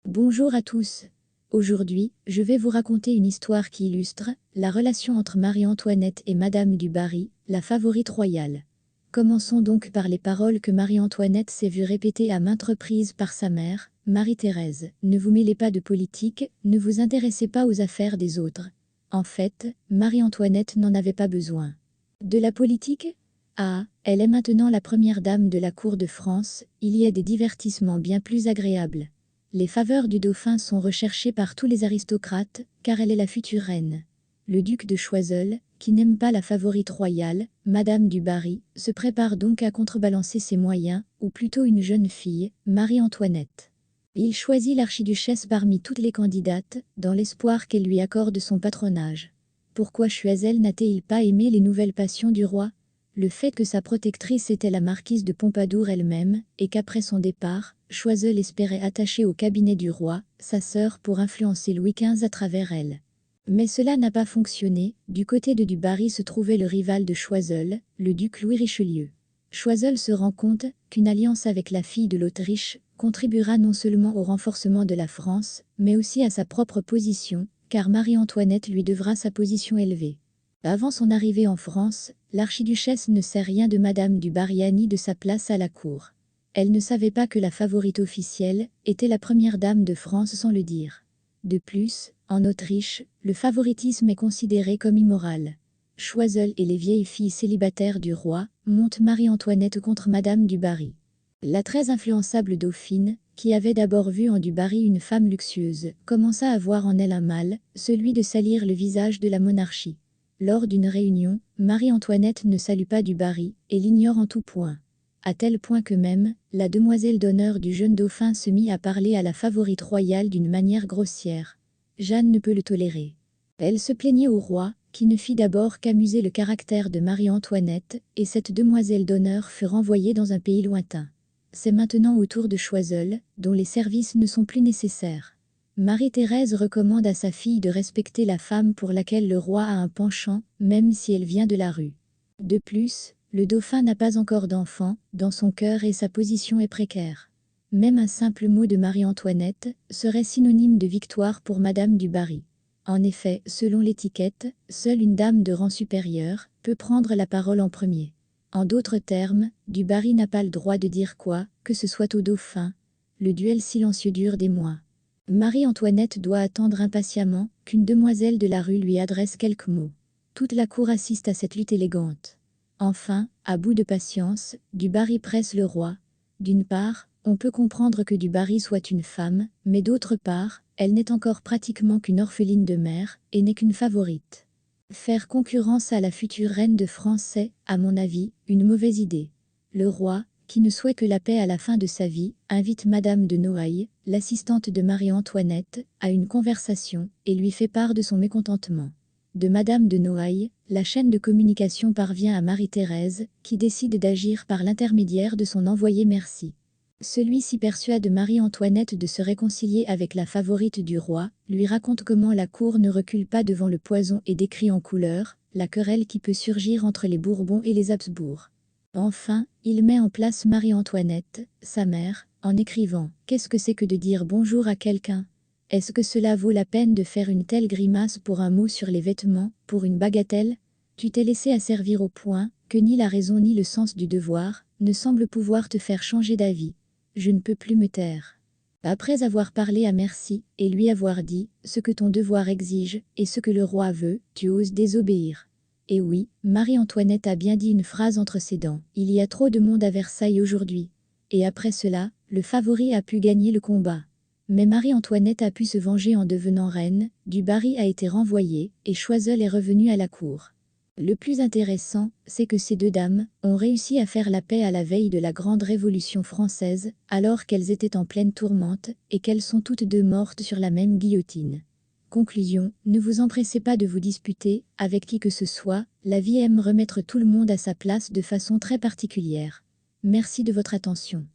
Bonjour à tous. Aujourd'hui, je vais vous raconter une histoire qui illustre la relation entre Marie-Antoinette et Madame du Barry, la favorite royale. Commençons donc par les paroles que Marie-Antoinette s'est vue répéter à maintes reprises par sa mère, Marie-Thérèse. Ne vous mêlez pas de politique, ne vous intéressez pas aux affaires des autres. En fait, Marie-Antoinette n'en avait pas besoin. De la politique? Ah, elle est maintenant la première dame de la cour de France, il y a des divertissements bien plus agréables. Les faveurs du dauphin sont recherchées par tous les aristocrates, car elle est la future reine. Le duc de Choiseul, qui n'aime pas la favorite royale, Madame du Barry, se prépare donc à contrebalancer ses moyens, ou plutôt une jeune fille, Marie-Antoinette. Il choisit l'archiduchesse parmi toutes les candidates, dans l'espoir qu'elle lui accorde son patronage. Pourquoi Choiseul n'a-t-il pas aimé les nouvelles passions du roi? Le fait que sa protectrice était la marquise de Pompadour elle-même, et qu'après son départ, Choiseul espérait attacher au cabinet du roi, sa sœur pour influencer Louis XV à travers elle. Mais cela n'a pas fonctionné, du côté de du Barry se trouvait le rival de Choiseul, le duc Louis Richelieu. Choiseul se rend compte qu'une alliance avec la fille de l'Autriche contribuera non seulement au renforcement de la France, mais aussi à sa propre position, car Marie-Antoinette lui devra sa position élevée. Avant son arrivée en France, l'archiduchesse ne sait rien de Madame du Barry ni de sa place à la cour. Elle ne savait pas que la favorite officielle était la première dame de France sans le dire. De plus, en Autriche, le favoritisme est considéré comme immoral. Choiseul et les vieilles filles célibataires du roi montent Marie-Antoinette contre Madame du Barry. La très influençable dauphine, qui avait d'abord vu en du Barry une femme luxueuse, commença à voir en elle un mal, celui de salir le visage de la monarchie. Lors d'une réunion, Marie-Antoinette ne salue pas du Barry et l'ignore en tout point. À tel point que même, la demoiselle d'honneur du jeune dauphin se mit à parler à la favorite royale d'une manière grossière. Jeanne ne peut le tolérer. Elle se plaignait au roi, qui ne fit d'abord qu'amuser le caractère de Marie-Antoinette, et cette demoiselle d'honneur fut renvoyée dans un pays lointain. C'est maintenant au tour de Choiseul, dont les services ne sont plus nécessaires. Marie-Thérèse recommande à sa fille de respecter la femme pour laquelle le roi a un penchant, même si elle vient de la rue. De plus, le dauphin n'a pas encore d'enfant, dans son cœur et sa position est précaire. Même un simple mot de Marie-Antoinette serait synonyme de victoire pour Madame du Barry. En effet, selon l'étiquette, seule une dame de rang supérieur peut prendre la parole en premier. En d'autres termes, du Barry n'a pas le droit de dire quoi, que ce soit au dauphin. Le duel silencieux dure des mois. Marie-Antoinette doit attendre impatiemment qu'une demoiselle de la rue lui adresse quelques mots. Toute la cour assiste à cette lutte élégante. Enfin, à bout de patience, du Barry presse le roi. D'une part, on peut comprendre que du Barry soit une femme, mais d'autre part, elle n'est encore pratiquement qu'une orpheline de mère, et n'est qu'une favorite. Faire concurrence à la future reine de France est, à mon avis, une mauvaise idée. Le roi, qui ne souhaite que la paix à la fin de sa vie, invite Madame de Noailles, l'assistante de Marie-Antoinette, à une conversation, et lui fait part de son mécontentement. De Madame de Noailles, la chaîne de communication parvient à Marie-Thérèse, qui décide d'agir par l'intermédiaire de son envoyé Merci. Celui-ci persuade Marie-Antoinette de se réconcilier avec la favorite du roi, lui raconte comment la cour ne recule pas devant le poison et décrit en couleurs la querelle qui peut surgir entre les Bourbons et les Habsbourg. Enfin, il met en place Marie-Antoinette, sa mère, en écrivant « Qu'est-ce que c'est que de dire bonjour à quelqu'un ? Est-ce que cela vaut la peine de faire une telle grimace pour un mot sur les vêtements, pour une bagatelle ? Tu t'es laissé asservir au point que ni la raison ni le sens du devoir ne semblent pouvoir te faire changer d'avis. Je ne peux plus me taire. » Après avoir parlé à Merci et lui avoir dit ce que ton devoir exige et ce que le roi veut, tu oses désobéir. Et oui, Marie-Antoinette a bien dit une phrase entre ses dents. Il y a trop de monde à Versailles aujourd'hui. Et après cela, le favori a pu gagner le combat. Mais Marie-Antoinette a pu se venger en devenant reine, du Barry a été renvoyé, et Choiseul est revenu à la cour. Le plus intéressant, c'est que ces deux dames ont réussi à faire la paix à la veille de la grande Révolution française, alors qu'elles étaient en pleine tourmente, et qu'elles sont toutes deux mortes sur la même guillotine. Conclusion, ne vous empressez pas de vous disputer, avec qui que ce soit, la vie aime remettre tout le monde à sa place de façon très particulière. Merci de votre attention.